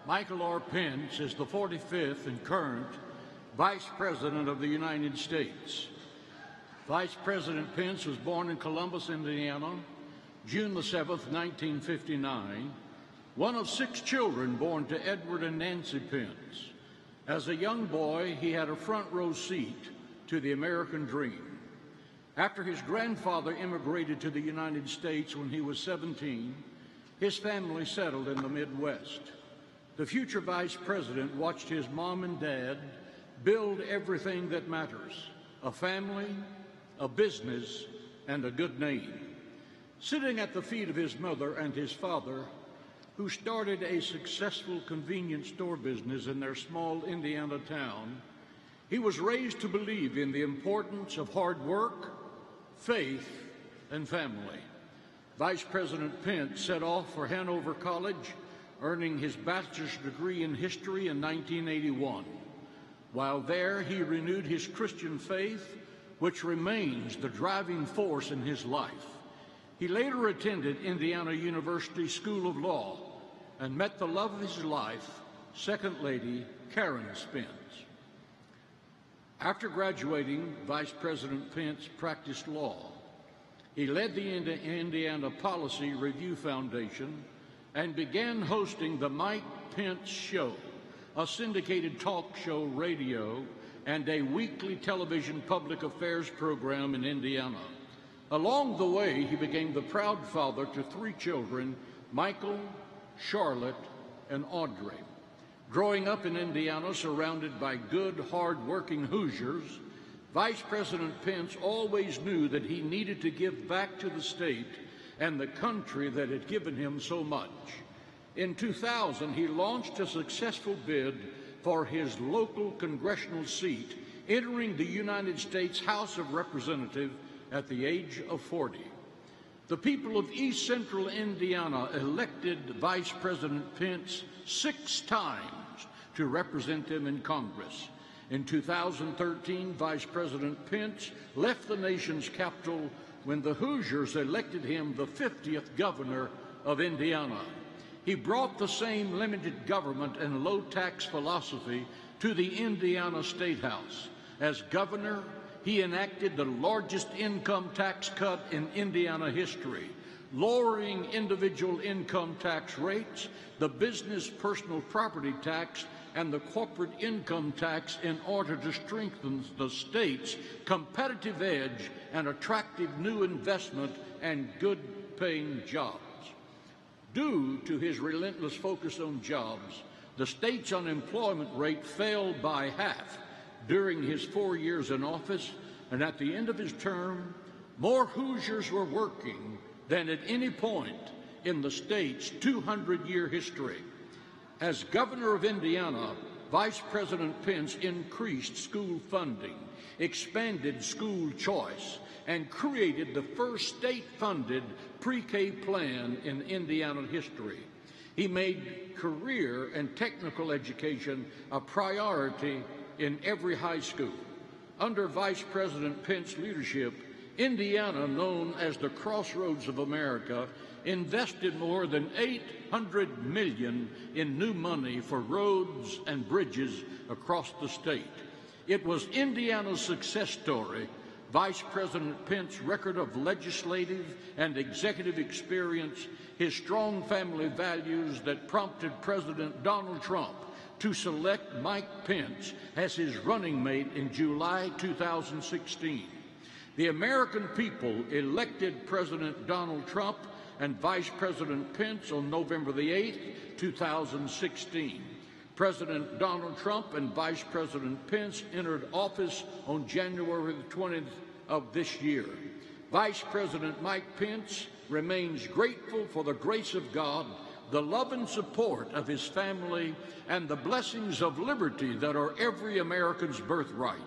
Michael R. Pence is the 45th and current Vice President of the United States. Vice President Pence was born in Columbus, Indiana, June the 7th, 1959, one of 6 children born to Edward and Nancy Pence. As a young boy, he had a front row seat to the American dream. After his grandfather immigrated to the United States when he was 17, his family settled in the Midwest. The future vice president watched his mom and dad build everything that matters: a family, a business, and a good name. Sitting at the feet of his mother and his father, who started a successful convenience store business in their small Indiana town, he was raised to believe in the importance of hard work, faith, and family. Vice President Pence set off for Hanover College, earning his bachelor's degree in history in 1981. While there, he renewed his Christian faith, which remains the driving force in his life. He later attended Indiana University School of Law and met the love of his life, Second Lady Karen Spence. After graduating, Vice President Pence practiced law. He led the Indiana Policy Review Foundation and began hosting the Mike Pence Show, a syndicated talk show radio and a weekly television public affairs program in Indiana. Along the way, he became the proud father to 3 children, Michael, Charlotte, and Audrey. Growing up in Indiana, surrounded by good, hard-working Hoosiers, Vice President Pence always knew that he needed to give back to the state and the country that had given him so much. In 2000, he launched a successful bid for his local congressional seat, entering the United States House of Representatives at the age of 40. The people of East Central Indiana elected Vice President Pence 6 times to represent them in Congress. In 2013, Vice President Pence left the nation's capital when the Hoosiers elected him the 50th governor of Indiana. He brought the same limited government and low-tax philosophy to the Indiana State House. As governor, he enacted the largest income tax cut in Indiana history, lowering individual income tax rates, the business personal property tax, and the corporate income tax in order to strengthen the state's competitive edge and attractive new investment and good-paying jobs. Due to his relentless focus on jobs, the state's unemployment rate fell by half during his 4 years in office, and at the end of his term, more Hoosiers were working than at any point in the state's 200-year history. As governor of Indiana, Vice President Pence increased school funding, expanded school choice, and created the first state-funded pre-K plan in Indiana history. He made career and technical education a priority in every high school. Under Vice President Pence's leadership, Indiana, known as the Crossroads of America, invested more than $800 million in new money for roads and bridges across the state. It was Indiana's success story, Vice President Pence's record of legislative and executive experience, his strong family values that prompted President Donald Trump to select Mike Pence as his running mate in July 2016. The American people elected President Donald Trump and Vice President Pence on November the 8th, 2016. President Donald Trump and Vice President Pence entered office on January the 20th of this year. Vice President Mike Pence remains grateful for the grace of God, the love and support of his family, and the blessings of liberty that are every American's birthright.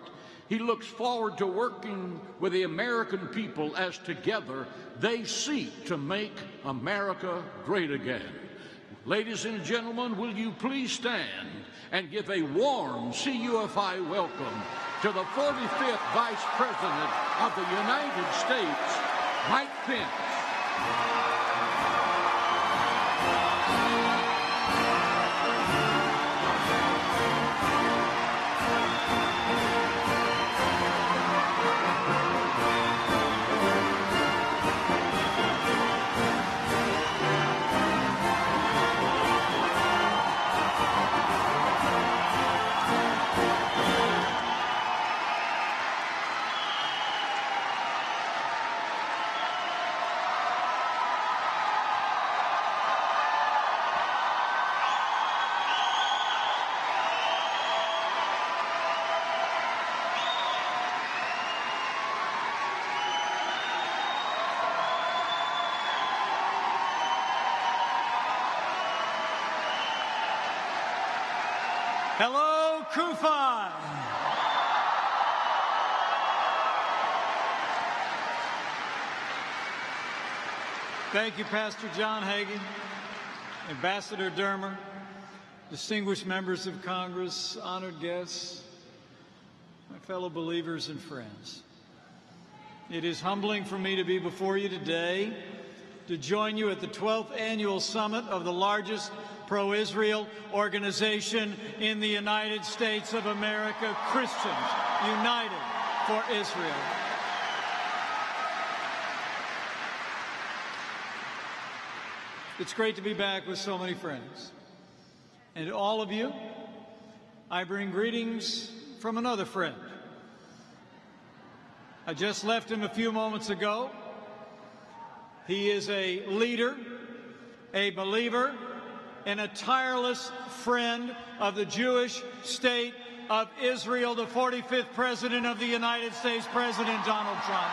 He looks forward to working with the American people as together they seek to make America great again. Ladies and gentlemen, will you please stand and give a warm CUFI welcome to the 45th Vice President of the United States, Mike Pence. Hello, CUFI. Thank you, Pastor John Hagee, Ambassador Dermer, distinguished members of Congress, honored guests, my fellow believers and friends. It is humbling for me to be before you today to join you at the 12th Annual Summit of the largest pro-Israel organization in the United States of America, Christians United for Israel. It's great to be back with so many friends. And to all of you, I bring greetings from another friend. I just left him a few moments ago. He is a leader, a believer, and a tireless friend of the Jewish state of Israel, the 45th President of the United States, President Donald Trump.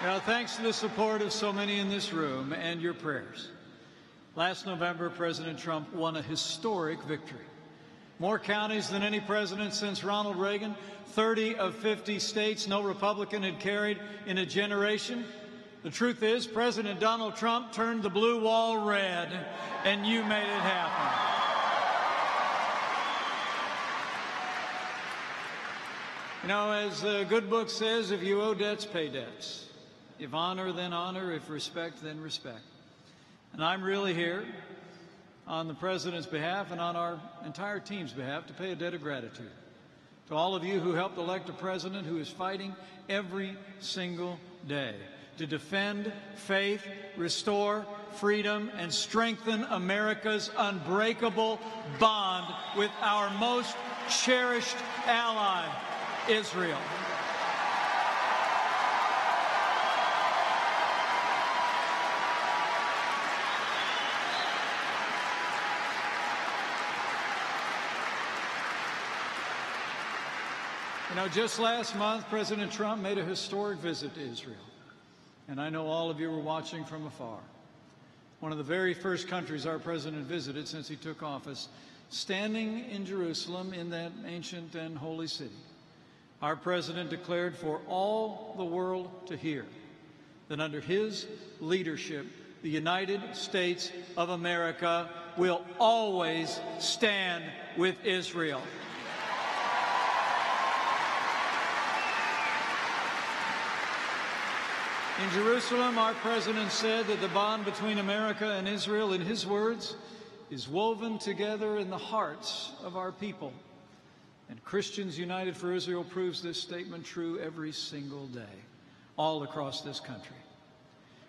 Now, thanks to the support of so many in this room and your prayers, last November, President Trump won a historic victory. More counties than any president since Ronald Reagan, 30 of 50 states no Republican had carried in a generation. The truth is, President Donald Trump turned the blue wall red, and you made it happen. You know, as the good book says, if you owe debts, pay debts. If honor, then honor. If respect, then respect. And I'm really here on the President's behalf and on our entire team's behalf to pay a debt of gratitude to all of you who helped elect a president who is fighting every single day to defend faith, restore freedom, and strengthen America's unbreakable bond with our most cherished ally, Israel. You know, just last month, President Trump made a historic visit to Israel. And I know all of you were watching from afar. One of the very first countries our president visited since he took office, standing in Jerusalem in that ancient and holy city. Our president declared for all the world to hear that under his leadership, the United States of America will always stand with Israel. In Jerusalem, our president said that the bond between America and Israel, in his words, is woven together in the hearts of our people. And Christians United for Israel proves this statement true every single day, all across this country.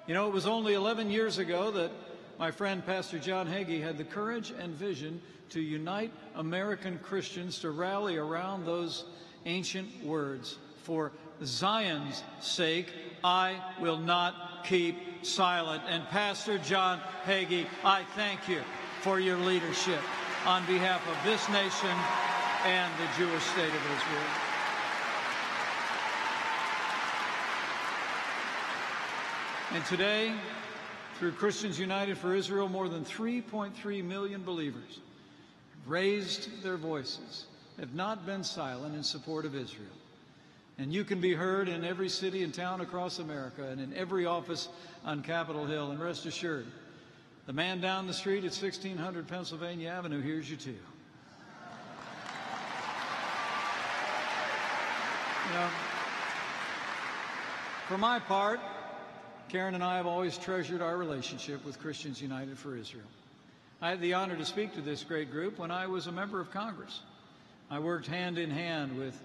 You know, it was only 11 years ago that my friend Pastor John Hagee had the courage and vision to unite American Christians to rally around those ancient words, for Zion's sake, I will not keep silent. And Pastor John Hagee, I thank you for your leadership on behalf of this nation and the Jewish state of Israel. And today, through Christians United for Israel, more than 3.3 million believers have raised their voices, have not been silent in support of Israel. And you can be heard in every city and town across America and in every office on Capitol Hill. And rest assured, the man down the street at 1600 Pennsylvania Avenue hears you too. You know, for my part, Karen and I have always treasured our relationship with Christians United for Israel. I had the honor to speak to this great group when I was a member of Congress. I worked hand in hand with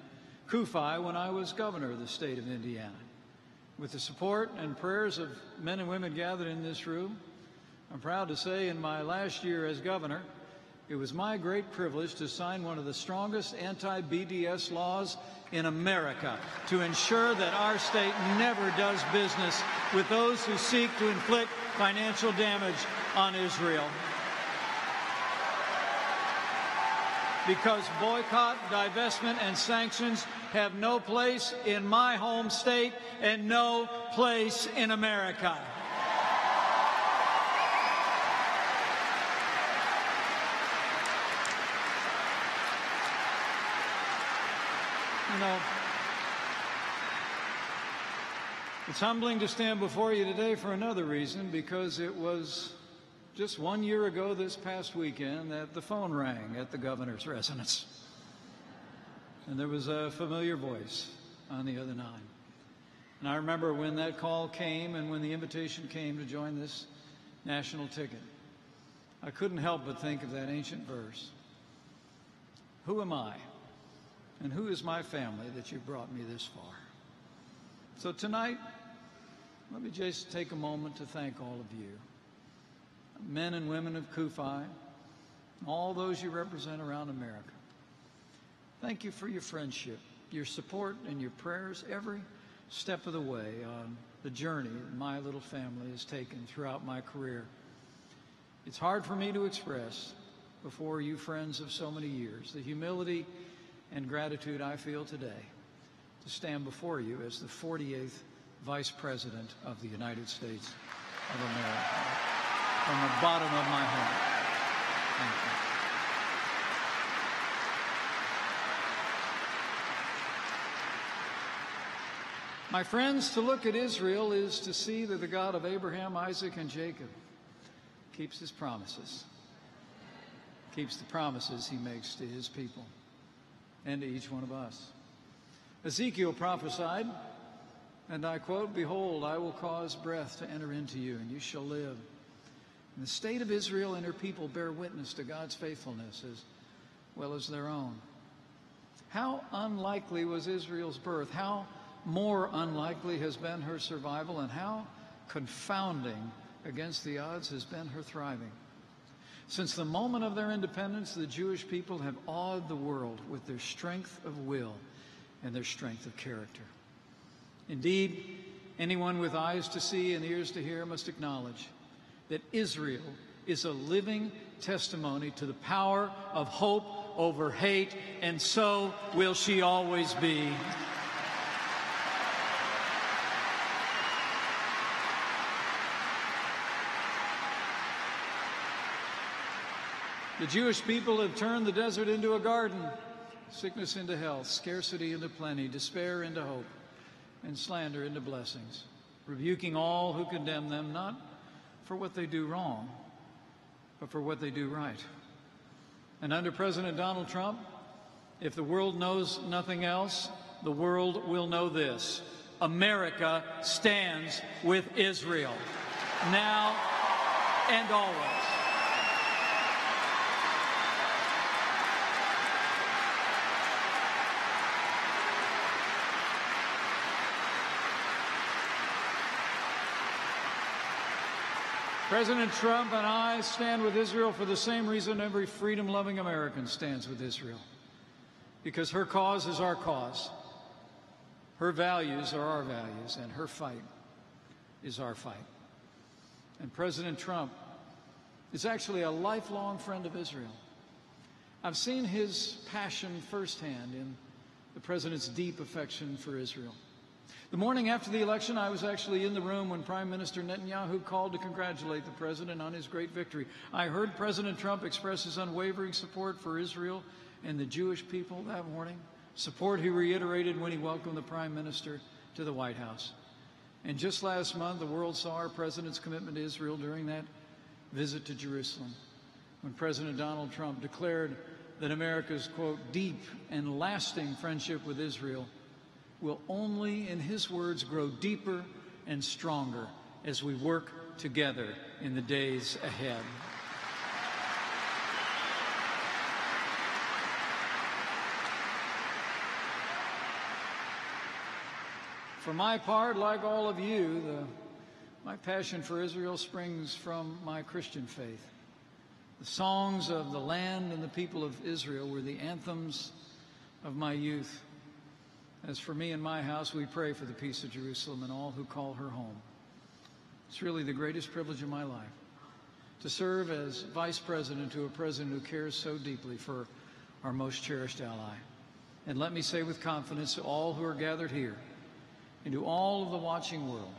CUFI when I was governor of the state of Indiana. With the support and prayers of men and women gathered in this room, I'm proud to say in my last year as governor, it was my great privilege to sign one of the strongest anti-BDS laws in America to ensure that our state never does business with those who seek to inflict financial damage on Israel. Because boycott, divestment, and sanctions have no place in my home state and no place in America. You know, it's humbling to stand before you today for another reason, because it was just 1 year ago this past weekend that the phone rang at the governor's residence. And there was a familiar voice on the other line. And I remember when that call came and when the invitation came to join this national ticket, I couldn't help but think of that ancient verse. Who am I? And who is my family that you brought me this far? So tonight, let me just take a moment to thank all of you, men and women of CUFI, all those you represent around America. Thank you for your friendship, your support, and your prayers every step of the way on the journey that my little family has taken throughout my career. It's hard for me to express before you friends of so many years the humility and gratitude I feel today to stand before you as the 48th Vice President of the United States of America. From the bottom of my heart, thank you. My friends, to look at Israel is to see that the God of Abraham, Isaac, and Jacob keeps his promises, keeps the promises he makes to his people and to each one of us. Ezekiel prophesied, and I quote, "Behold, I will cause breath to enter into you, and you shall live." And the state of Israel and her people bear witness to God's faithfulness as well as their own. How unlikely was Israel's birth? How more unlikely has been her survival? And how confounding against the odds has been her thriving? Since the moment of their independence, the Jewish people have awed the world with their strength of will and their strength of character. Indeed, anyone with eyes to see and ears to hear must acknowledge that Israel is a living testimony to the power of hope over hate, and so will she always be. The Jewish people have turned the desert into a garden, sickness into health, scarcity into plenty, despair into hope, and slander into blessings, rebuking all who condemn them, not for what they do wrong, but for what they do right. And under President Donald Trump, if the world knows nothing else, the world will know this: America stands with Israel, now and always. President Trump and I stand with Israel for the same reason every freedom-loving American stands with Israel. Because her cause is our cause. Her values are our values, and her fight is our fight. And President Trump is actually a lifelong friend of Israel. I've seen his passion firsthand in the president's deep affection for Israel. The morning after the election, I was actually in the room when Prime Minister Netanyahu called to congratulate the president on his great victory. I heard President Trump express his unwavering support for Israel and the Jewish people that morning, support he reiterated when he welcomed the Prime Minister to the White House. And just last month, the world saw our president's commitment to Israel during that visit to Jerusalem, when President Donald Trump declared that America's, quote, deep and lasting friendship with Israel will only, in his words, grow deeper and stronger as we work together in the days ahead. For my part, like all of you, my passion for Israel springs from my Christian faith. The songs of the land and the people of Israel were the anthems of my youth. As for me and my house, we pray for the peace of Jerusalem and all who call her home. It's really the greatest privilege of my life to serve as vice president to a president who cares so deeply for our most cherished ally. And let me say with confidence to all who are gathered here and to all of the watching world,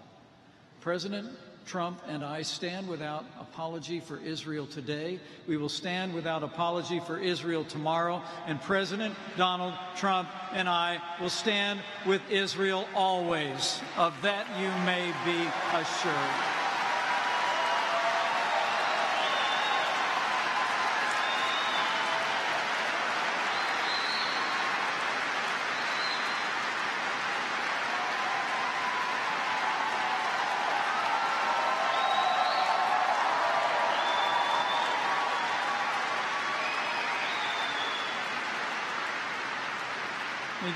President Trump and I stand without apology for Israel today. We will stand without apology for Israel tomorrow. And President Donald Trump and I will stand with Israel always. Of that you may be assured.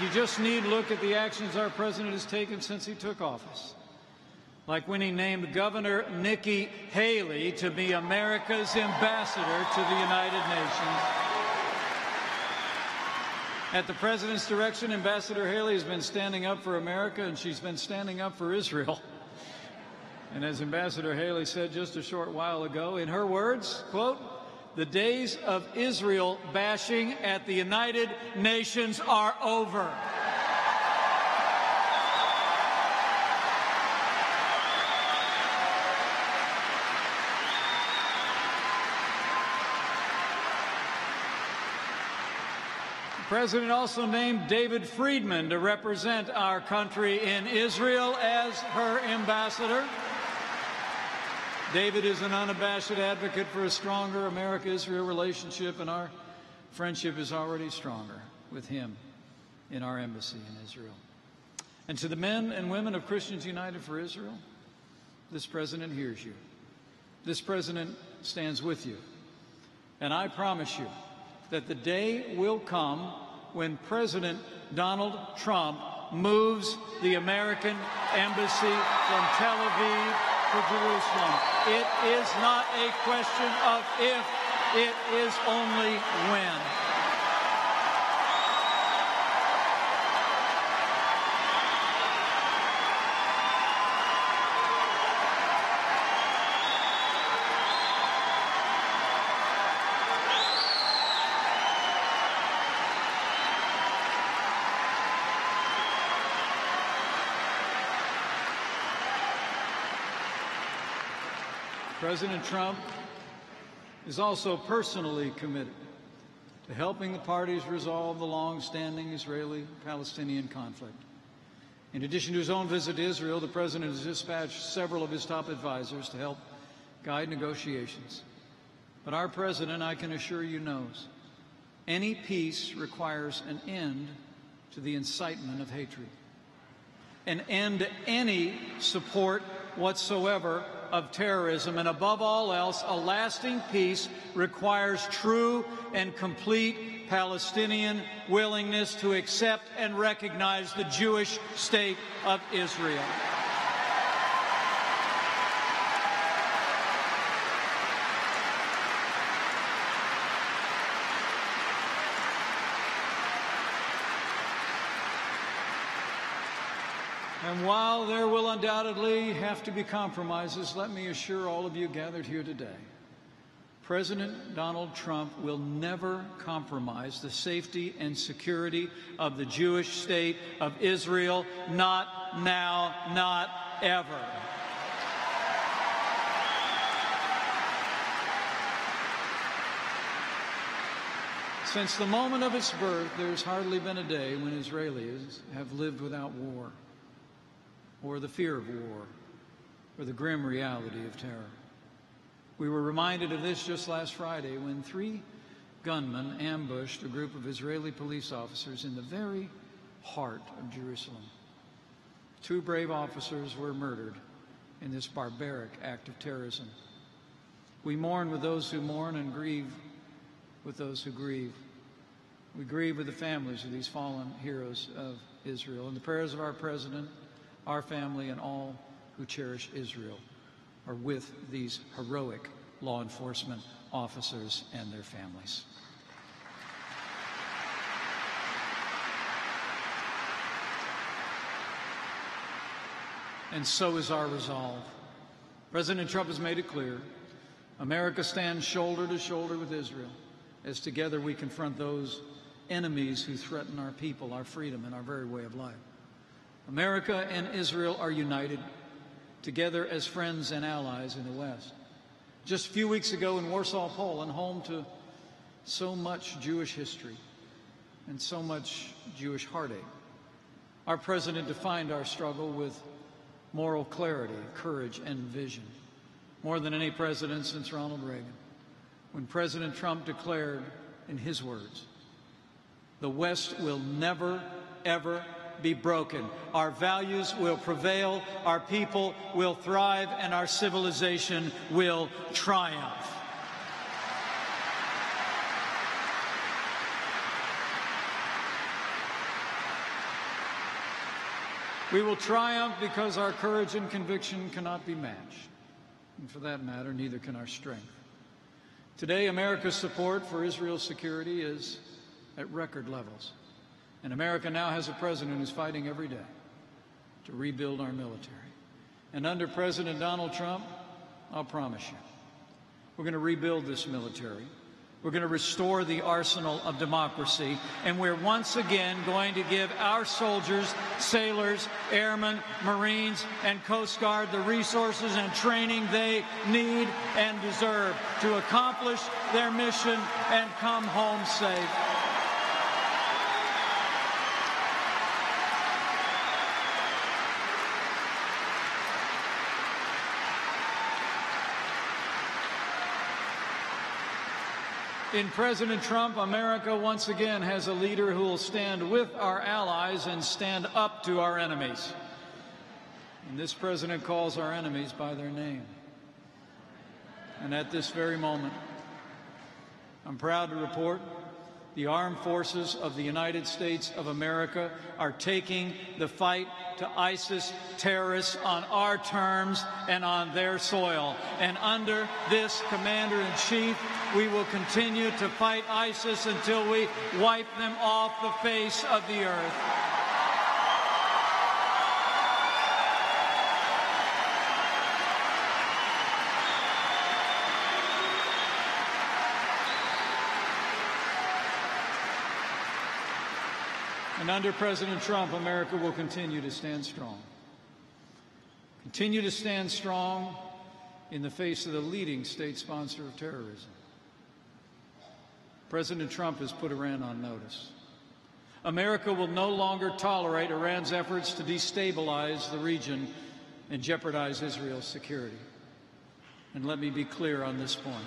You just need to look at the actions our president has taken since he took office. Like when he named Governor Nikki Haley to be America's ambassador to the United Nations. At the president's direction, Ambassador Haley has been standing up for America, and she's been standing up for Israel. And as Ambassador Haley said just a short while ago, in her words, quote, "The days of Israel bashing at the United Nations are over." The President also named David Friedman to represent our country in Israel as her ambassador. David is an unabashed advocate for a stronger America-Israel relationship, and our friendship is already stronger with him in our embassy in Israel. And to the men and women of Christians United for Israel, this president hears you. This president stands with you. And I promise you that the day will come when President Donald Trump moves the American embassy from Tel Aviv to Jerusalem. It is not a question of if, it is only when. President Trump is also personally committed to helping the parties resolve the long-standing Israeli-Palestinian conflict. In addition to his own visit to Israel, the President has dispatched several of his top advisors to help guide negotiations. But our President, I can assure you, knows any peace requires an end to the incitement of hatred, an end to any support whatsoever of terrorism, and above all else, a lasting peace requires true and complete Palestinian willingness to accept and recognize the Jewish state of Israel. And while there will undoubtedly have to be compromises, let me assure all of you gathered here today, President Donald Trump will never compromise the safety and security of the Jewish state of Israel, not now, not ever. Since the moment of its birth, there's hardly been a day when Israelis have lived without war, or the fear of war, or the grim reality of terror. We were reminded of this just last Friday when 3 gunmen ambushed a group of Israeli police officers in the very heart of Jerusalem. 2 brave officers were murdered in this barbaric act of terrorism. We mourn with those who mourn and grieve with those who grieve. We grieve with the families of these fallen heroes of Israel. And the prayers of our President, our family, and all who cherish Israel are with these heroic law enforcement officers and their families. And so is our resolve. President Trump has made it clear, America stands shoulder to shoulder with Israel, as together we confront those enemies who threaten our people, our freedom, and our very way of life. America and Israel are united, together as friends and allies in the West. Just a few weeks ago in Warsaw, Poland, home to so much Jewish history and so much Jewish heartache, our president defined our struggle with moral clarity, courage, and vision, more than any president since Ronald Reagan. When President Trump declared, in his words, "The West will never, ever be broken. Our values will prevail, our people will thrive, and our civilization will triumph." We will triumph because our courage and conviction cannot be matched. And for that matter, neither can our strength. Today, America's support for Israel's security is at record levels. And America now has a president who's fighting every day to rebuild our military. And under President Donald Trump, I'll promise you, we're going to rebuild this military. We're going to restore the arsenal of democracy, and we're once again going to give our soldiers, sailors, airmen, Marines, and Coast Guard the resources and training they need and deserve to accomplish their mission and come home safe. In President Trump, America once again has a leader who will stand with our allies and stand up to our enemies. And this president calls our enemies by their name. And at this very moment, I'm proud to report the armed forces of the United States of America are taking the fight to ISIS terrorists on our terms and on their soil. And under this commander-in-chief, we will continue to fight ISIS until we wipe them off the face of the earth. And under President Trump, America will continue to stand strong. Continue to stand strong in the face of the leading state sponsor of terrorism. President Trump has put Iran on notice. America will no longer tolerate Iran's efforts to destabilize the region and jeopardize Israel's security. And let me be clear on this point.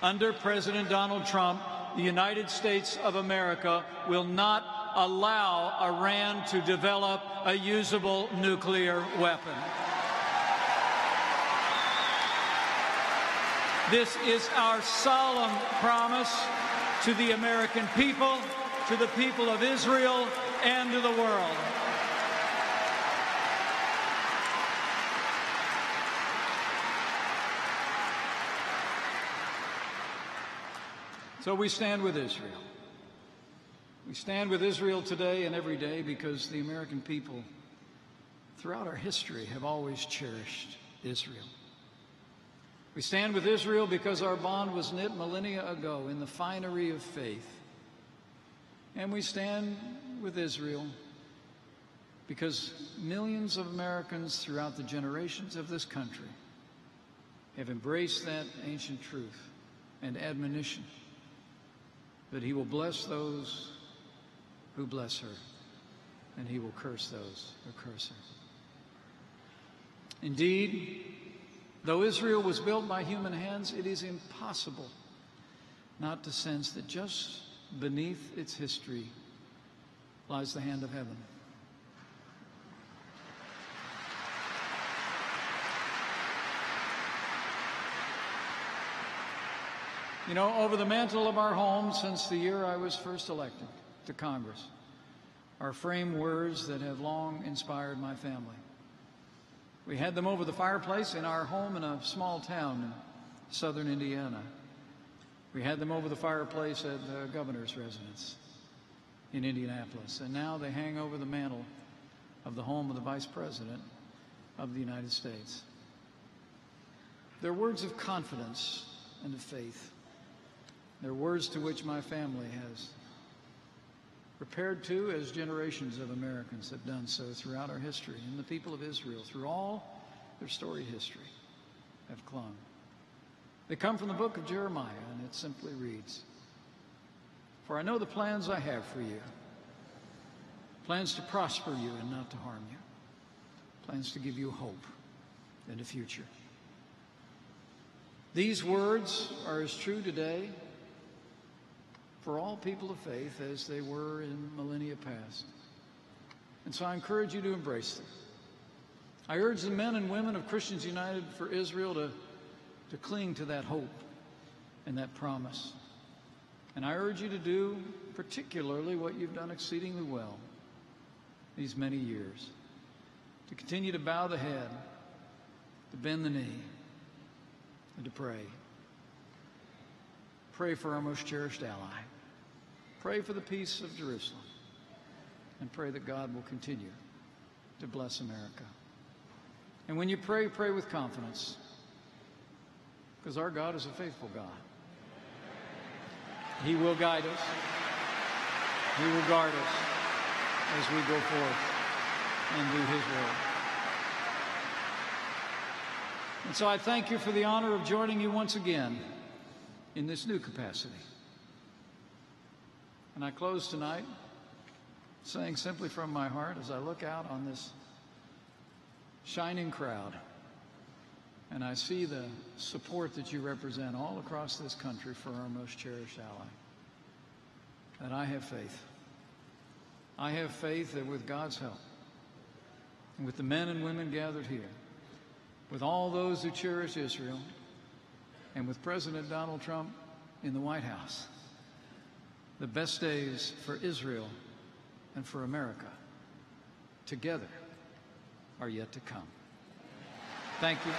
Under President Donald Trump, the United States of America will not allow Iran to develop a usable nuclear weapon. This is our solemn promise to the American people, to the people of Israel, and to the world. So we stand with Israel. We stand with Israel today and every day because the American people, throughout our history, have always cherished Israel. We stand with Israel because our bond was knit millennia ago in the finery of faith. And we stand with Israel because millions of Americans throughout the generations of this country have embraced that ancient truth and admonition that He will bless those who bless her, and He will curse those who curse her. Indeed, though Israel was built by human hands, it is impossible not to sense that just beneath its history lies the hand of heaven. You know, over the mantle of our home since the year I was first elected to Congress are framed words that have long inspired my family. We had them over the fireplace in our home in a small town southern Indiana. We had them over the fireplace at the governor's residence in Indianapolis, and now they hang over the mantle of the home of the Vice President of the United States. They're words of confidence and of faith. They're words to which my family has prepared to, as generations of Americans have done so throughout our history, and the people of Israel, through all their storied history, have clung. They come from the book of Jeremiah, and it simply reads, "For I know the plans I have for you, plans to prosper you and not to harm you, plans to give you hope and a future." These words are as true today for all people of faith as they were in millennia past. And so I encourage you to embrace them. I urge the men and women of Christians United for Israel to cling to that hope and that promise. And I urge you to do particularly what you've done exceedingly well these many years, to continue to bow the head, to bend the knee, and to pray. Pray for our most cherished ally. Pray for the peace of Jerusalem. And pray that God will continue to bless America. And when you pray, pray with confidence, because our God is a faithful God. He will guide us. He will guard us as we go forth and do His will. And so I thank you for the honor of joining you once again in this new capacity. And I close tonight saying simply from my heart, as I look out on this shining crowd and I see the support that you represent all across this country for our most cherished ally, that I have faith. I have faith that with God's help, and with the men and women gathered here, with all those who cherish Israel, and with President Donald Trump in the White House, the best days for Israel and for America together are yet to come. Thank you.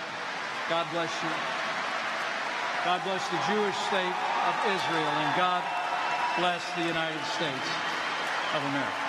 God bless you. God bless the Jewish state of Israel, and God bless the United States of America.